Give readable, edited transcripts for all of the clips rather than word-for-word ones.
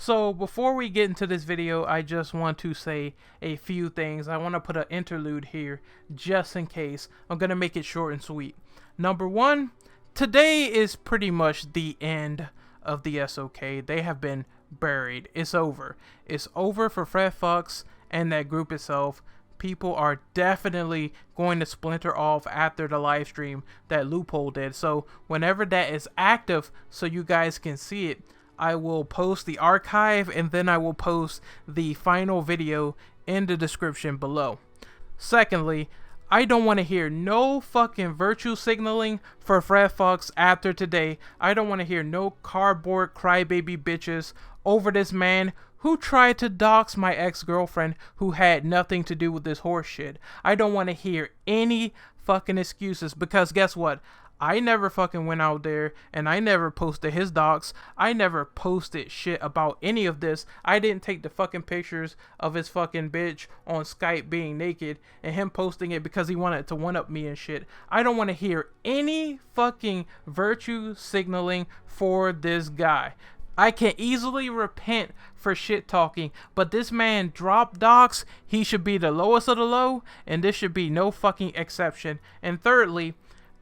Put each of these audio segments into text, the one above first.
So before we get into this video, I just want to say a few things. I want to put an interlude here just in case. I'm going to make it short and sweet. Number one, today is pretty much the end of the SoK. They have been buried. It's over. It's over for Fred Fuchs and that group itself. People are definitely going to splinter off after the live stream that Loophole did. So whenever that is active so you guys can see it, I will post the archive and then I will post the final video in the description below. Secondly, I don't want to hear no fucking virtue signaling for Fred Fuchs after today. I don't want to hear no cardboard crybaby bitches over this man who tried to dox my ex-girlfriend who had nothing to do with this horse shit. I don't want to hear any fucking excuses because guess what? I never fucking went out there and I never posted his docs. I never posted shit about any of this. I didn't take the fucking pictures of his fucking bitch on Skype being naked and him posting it because he wanted to one-up me and shit. I don't want to hear any fucking virtue signaling for this guy. I can easily repent for shit talking, but this man dropped docs. He should be the lowest of the low, and this should be no fucking exception. And thirdly,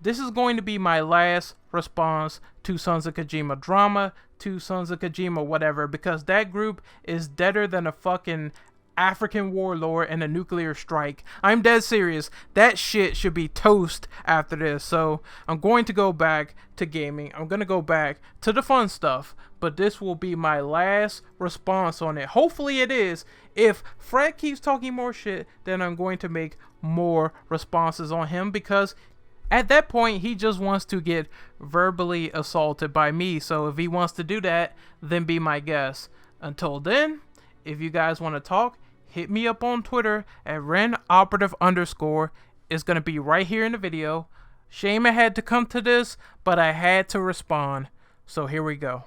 this is going to be my last response to Sons of Kojima drama, to Sons of Kojima whatever, because that group is deader than a fucking African warlord and a nuclear strike. I'm dead serious. That shit should be toast after this. So I'm going to go back to gaming. I'm going to go back to the fun stuff, but this will be my last response on it. Hopefully it is. If Fred keeps talking more shit, then I'm going to make more responses on him because at that point, he just wants to get verbally assaulted by me. So if he wants to do that, then be my guest. Until then, if you guys want to talk, hit me up on Twitter at RenOperative_. It's going to be right here in the video. Shame it had to come to this, but I had to respond. So here we go.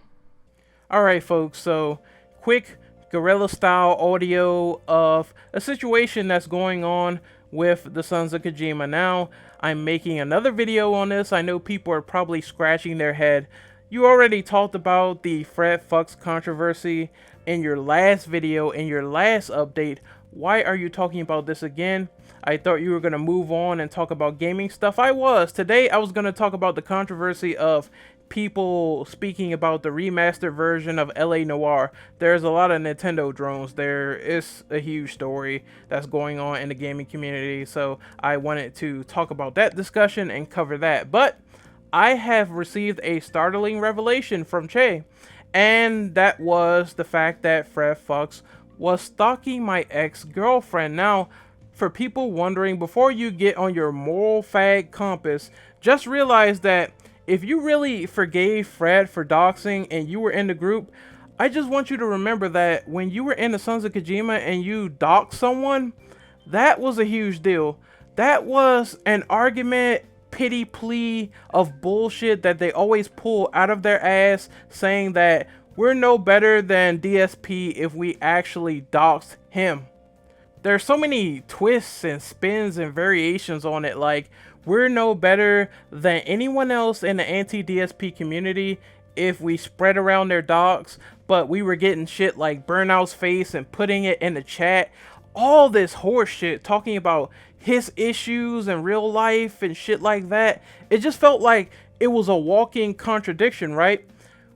Alright folks, so quick guerrilla style audio of a situation that's going on with the Sons of Kojima. Now, I'm making another video on this. I know people are probably scratching their head. You already talked about the Fred Fuchs controversy in your last video, in your last update. Why are you talking about this again? I thought you were going to move on and talk about gaming stuff. I was. Today, I was going to talk about the controversy of people speaking about the remastered version of LA Noire. There's a lot of Nintendo drones there. It's a huge story that's going on in the gaming community, so I wanted to talk about that discussion and cover that. But I have received a startling revelation from Che, and that was the fact that Fred Fuchs was stalking my ex-girlfriend. Now, for people wondering, before you get on your moral fag compass, just realize that if you really forgave Fred for doxing and you were in the group, I just want you to remember that when you were in the Sons of Kojima and you doxed someone, that was a huge deal. That was an argument, pity plea of bullshit that they always pull out of their ass, saying that we're no better than DSP if we actually doxed him. There's so many twists and spins and variations on it, like we're no better than anyone else in the anti-DSP community if we spread around their docs, but we were getting shit like Burnout's face and putting it in the chat. All this horse shit talking about his issues in real life and shit like that. It just felt like it was a walking contradiction, right?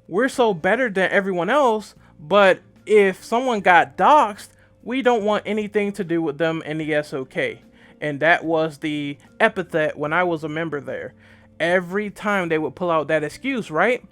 We're so better than everyone else, but if someone got doxed, we don't want anything to do with them in the SoK. And that was the epithet when I was a member there. Every time they would pull out that excuse, right?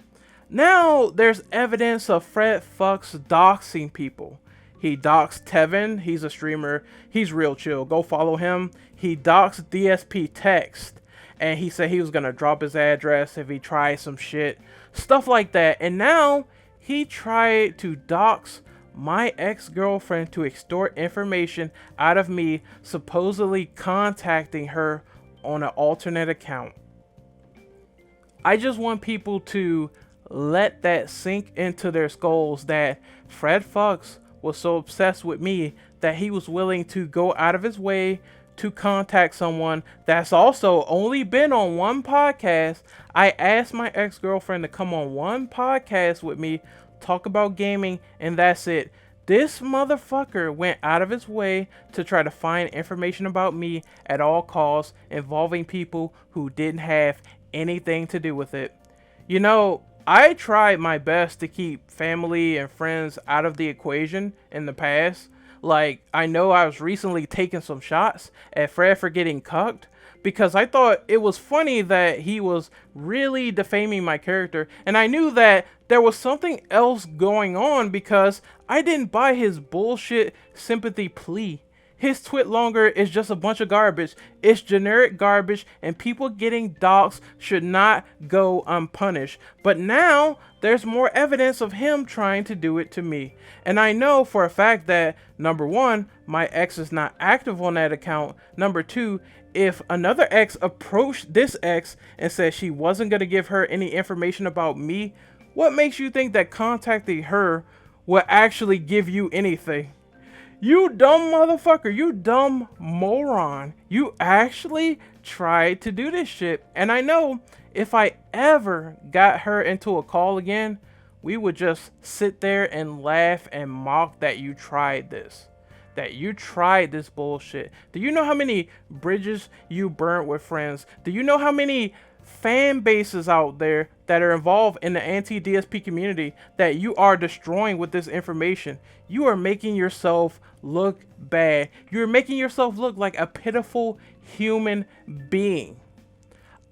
Now there's evidence of Fred Fuchs doxing people. He doxed Tevin. He's a streamer. He's real chill. Go follow him. He doxed DSP Text. And he said he was going to drop his address if he tried some shit. Stuff like that. And now he tried to dox my ex-girlfriend to extort information out of me, supposedly contacting her on an alternate account. I just want people to let that sink into their skulls that Fred Fuchs was so obsessed with me that he was willing to go out of his way to contact someone that's also only been on one podcast. I asked my ex-girlfriend to come on one podcast with me talk about gaming, and that's it. This motherfucker went out of his way to try to find information about me at all costs, involving people who didn't have anything to do with it. You know, I tried my best to keep family and friends out of the equation in the past. Like, I know I was recently taking some shots at Fred for getting cucked, because I thought it was funny that he was really defaming my character, and I knew that there was something else going on because I didn't buy his bullshit sympathy plea. His twit longer is just a bunch of garbage. It's generic garbage, and people getting doxxed should not go unpunished. But now there's more evidence of him trying to do it to me. And I know for a fact that, number one, my ex is not active on that account. Number two, if another ex approached this ex and said she wasn't going to give her any information about me, what makes you think that contacting her will actually give you anything? You dumb motherfucker, you dumb moron. You actually tried to do this shit. And I know if I ever got her into a call again, we would just sit there and laugh and mock that you tried this. That you tried this bullshit. Do you know how many bridges you burnt with friends? Do you know how many fan bases out there that are involved in the anti-DSP community that you are destroying with this information? You are making yourself look bad. You're making yourself look like a pitiful human being.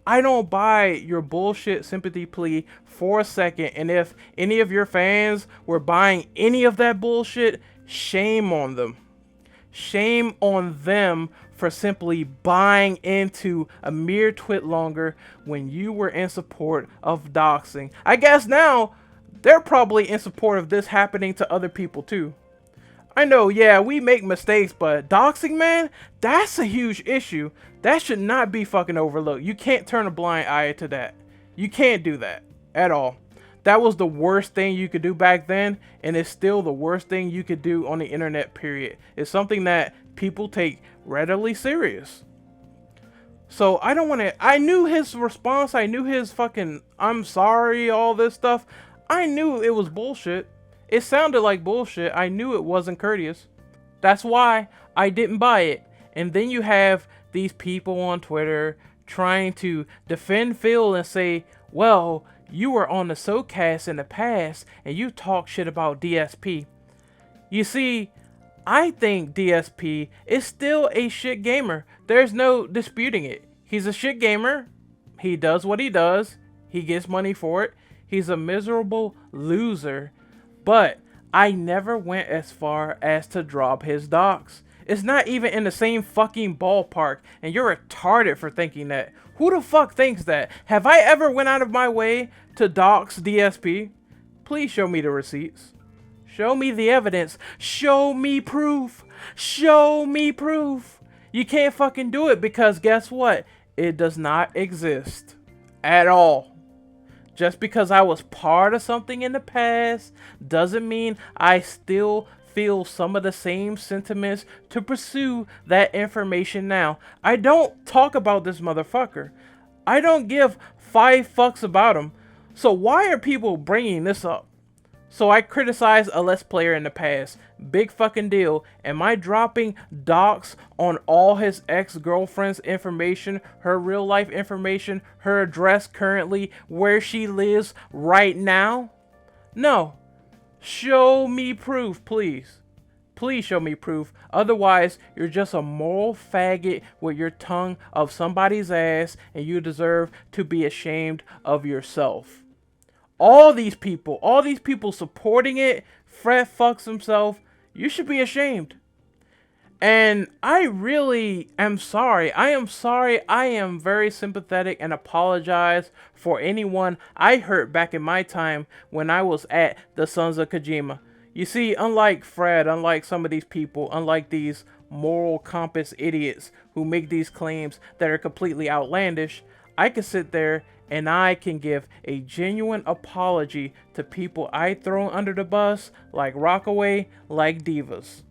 I don't buy your bullshit sympathy plea for a second, and if any of your fans were buying any of that bullshit, shame on them. Shame on them for simply buying into a mere twit longer when you were in support of doxing. I guess now they're probably in support of this happening to other people too. I know, yeah, we make mistakes, but doxing, man, that's a huge issue. That should not be fucking overlooked. You can't turn a blind eye to that. You can't do that at all. That was the worst thing you could do back then, and it's still the worst thing you could do on the internet, period. It's something that people take readily serious. So I don't want to... I knew his response. I knew his fucking I'm sorry, all this stuff. I knew it was bullshit. It sounded like bullshit. I knew it wasn't courteous. That's why I didn't buy it. And then you have these people on Twitter trying to defend Phil and say, well, you were on the SoCast in the past and you talk shit about DSP. You see, I think DSP is still a shit gamer. There's no disputing it. He's a shit gamer. He does what he does. He gets money for it. He's a miserable loser. But I never went as far as to drop his docs. It's not even in the same fucking ballpark, and you're retarded for thinking that. Who the fuck thinks that? Have I ever went out of my way to dox DSP? Please show me the receipts. Show me the evidence. Show me proof. Show me proof. You can't fucking do it because guess what? It does not exist at all. Just because I was part of something in the past doesn't mean I still feel some of the same sentiments to pursue that information now. I don't talk about this motherfucker. I don't give 5 fucks about him. So why are people bringing this up? So I criticized a Let's Player in the past. Big fucking deal. Am I dropping docs on all his ex-girlfriend's information, her real life information, her address currently, where she lives right now? No. Show me proof, please. Please show me proof. Otherwise, you're just a moral faggot with your tongue of somebody's ass, and you deserve to be ashamed of yourself. All these people supporting it, Fred Fuchs himself, you should be ashamed. And I really am sorry. I am sorry. I am very sympathetic and apologize for anyone I hurt back in my time when I was at the Sons of Kojima. You see, unlike Fred, unlike some of these people, unlike these moral compass idiots who make these claims that are completely outlandish, I can sit there and I can give a genuine apology to people I throw under the bus, like Rockaway, like Divas.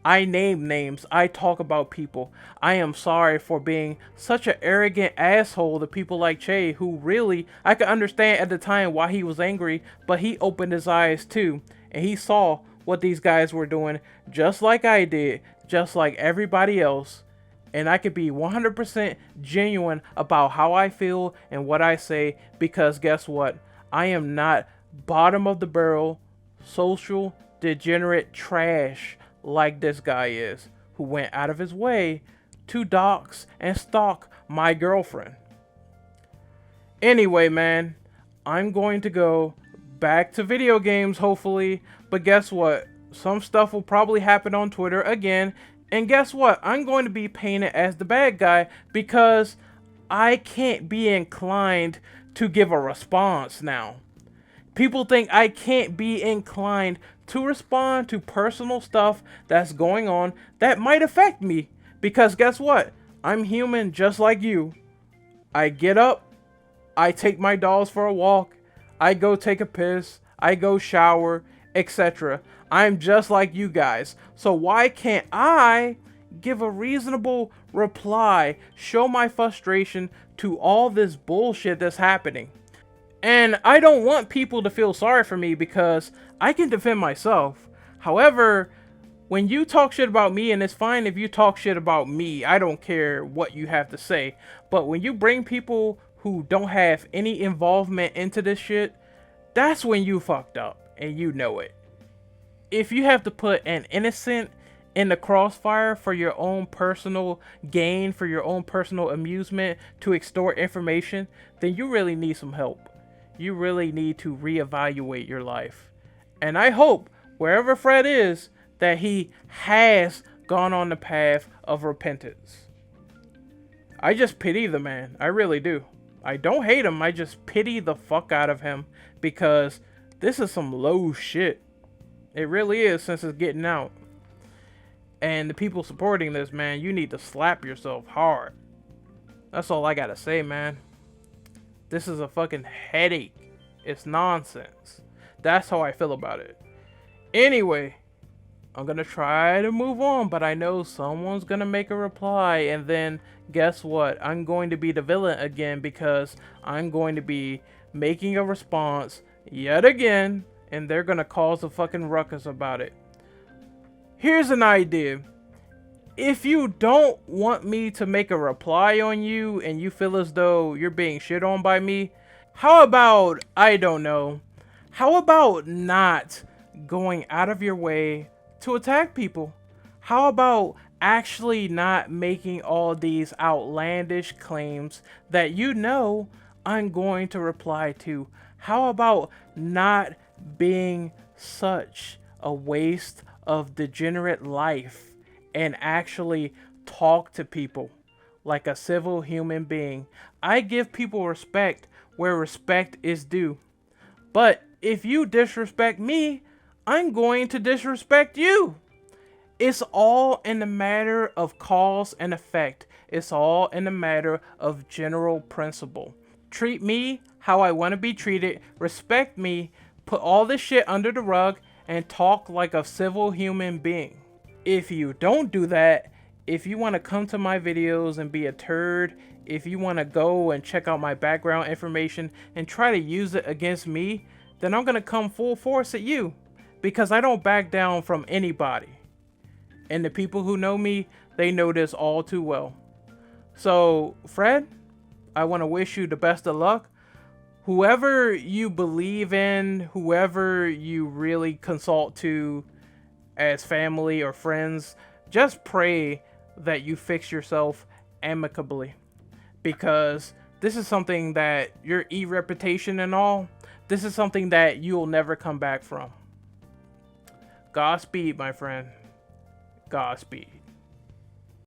I name names. I talk about people. I am sorry for being such an arrogant asshole to people like Che, who really, I could understand at the time why he was angry, but he opened his eyes too, and he saw what these guys were doing, just like I did, just like everybody else. And I could be 100% genuine about how I feel and what I say, because guess what? I am not bottom of the barrel, social, degenerate trash like this guy is, who went out of his way to dox and stalk my girlfriend. Anyway, man, I'm going to go back to video games, hopefully. But guess what? Some stuff will probably happen on Twitter again. And guess what? I'm going to be painted as the bad guy because I can't be inclined to give a response now. People think I can't be inclined to respond to personal stuff that's going on that might affect me. Because guess what? I'm human just like you. I get up, I take my dolls for a walk, I go take a piss, I go shower, etc. I'm just like you guys. So why can't I give a reasonable reply, show my frustration to all this bullshit that's happening? And I don't want people to feel sorry for me because I can defend myself. However, when you talk shit about me, and it's fine if you talk shit about me, I don't care what you have to say. But when you bring people who don't have any involvement into this shit, that's when you fucked up, and you know it. If you have to put an innocent in the crossfire for your own personal gain, for your own personal amusement, to extort information, then you really need some help. You really need to reevaluate your life. And I hope, wherever Fred is, that he has gone on the path of repentance. I just pity the man. I really do. I don't hate him. I just pity the fuck out of him, because this is some low shit. It really is, since it's getting out. And the people supporting this, man, you need to slap yourself hard. That's all I gotta say, man. This is a fucking headache. It's nonsense. That's how I feel about it. Anyway, I'm gonna try to move on, but I know someone's gonna make a reply, and then guess what? I'm going to be the villain again, because I'm going to be making a response yet again, and they're gonna cause a fucking ruckus about it. Here's an idea. If you don't want me to make a reply on you and you feel as though you're being shit on by me, how about, I don't know, how about not going out of your way to attack people? How about actually not making all these outlandish claims that you know I'm going to reply to? How about not being such a waste of degenerate life and actually talk to people like a civil human being? I give people respect where respect is due. But if you disrespect me, I'm going to disrespect you. It's all in the matter of cause and effect. It's all in the matter of general principle. Treat me how I want to be treated. Respect me. Put all this shit under the rug and talk like a civil human being. If you don't do that, if you want to come to my videos and be a turd, if you want to go and check out my background information and try to use it against me, then I'm going to come full force at you, because I don't back down from anybody. And the people who know me, they know this all too well. So, Fred, I want to wish you the best of luck. Whoever you believe in, whoever you really consult to as family or friends, just pray that you fix yourself amicably, because this is something that your reputation and all, this is something that you'll never come back from. Godspeed, my friend. Godspeed.